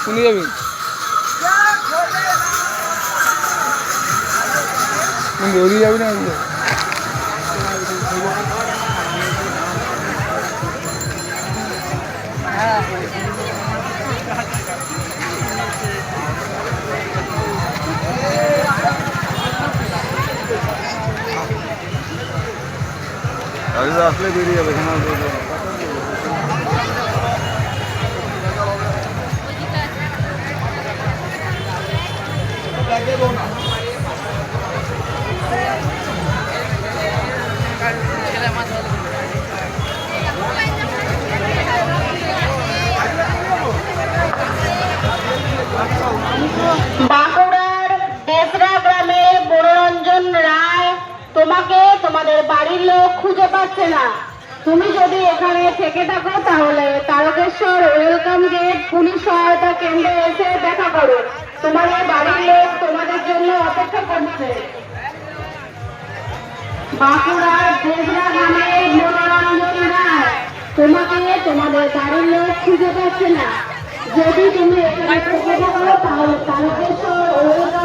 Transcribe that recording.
শুনে যাবি দৌড়িয়ে যাবি না আসলে বেরিয়ে যাবে বাঁকুড়ার দেশরা গ্রামে মনোরঞ্জন রায় তোমাকে তোমাদের বাড়ির লোক খুঁজে পাচ্ছে না। তুমি যদি এখানে থেকে থাকো তাহলে তারকেশ্বর ওয়েলকাম গেট পুলিশ সহায়তা কেন্দ্রে এসে দেখা করো। তোমাদের বাড়ির লোক তোমাদের জন্য অপেক্ষা করছে। বাঁকুড়ার দেশরা গ্রামে মনোরঞ্জন রায় তোমাকে তোমাদের বাড়ির লোক খুঁজে পাচ্ছে না। যদি তুমি এখানে থেকে থাকো তাহলে তারকেশ্বর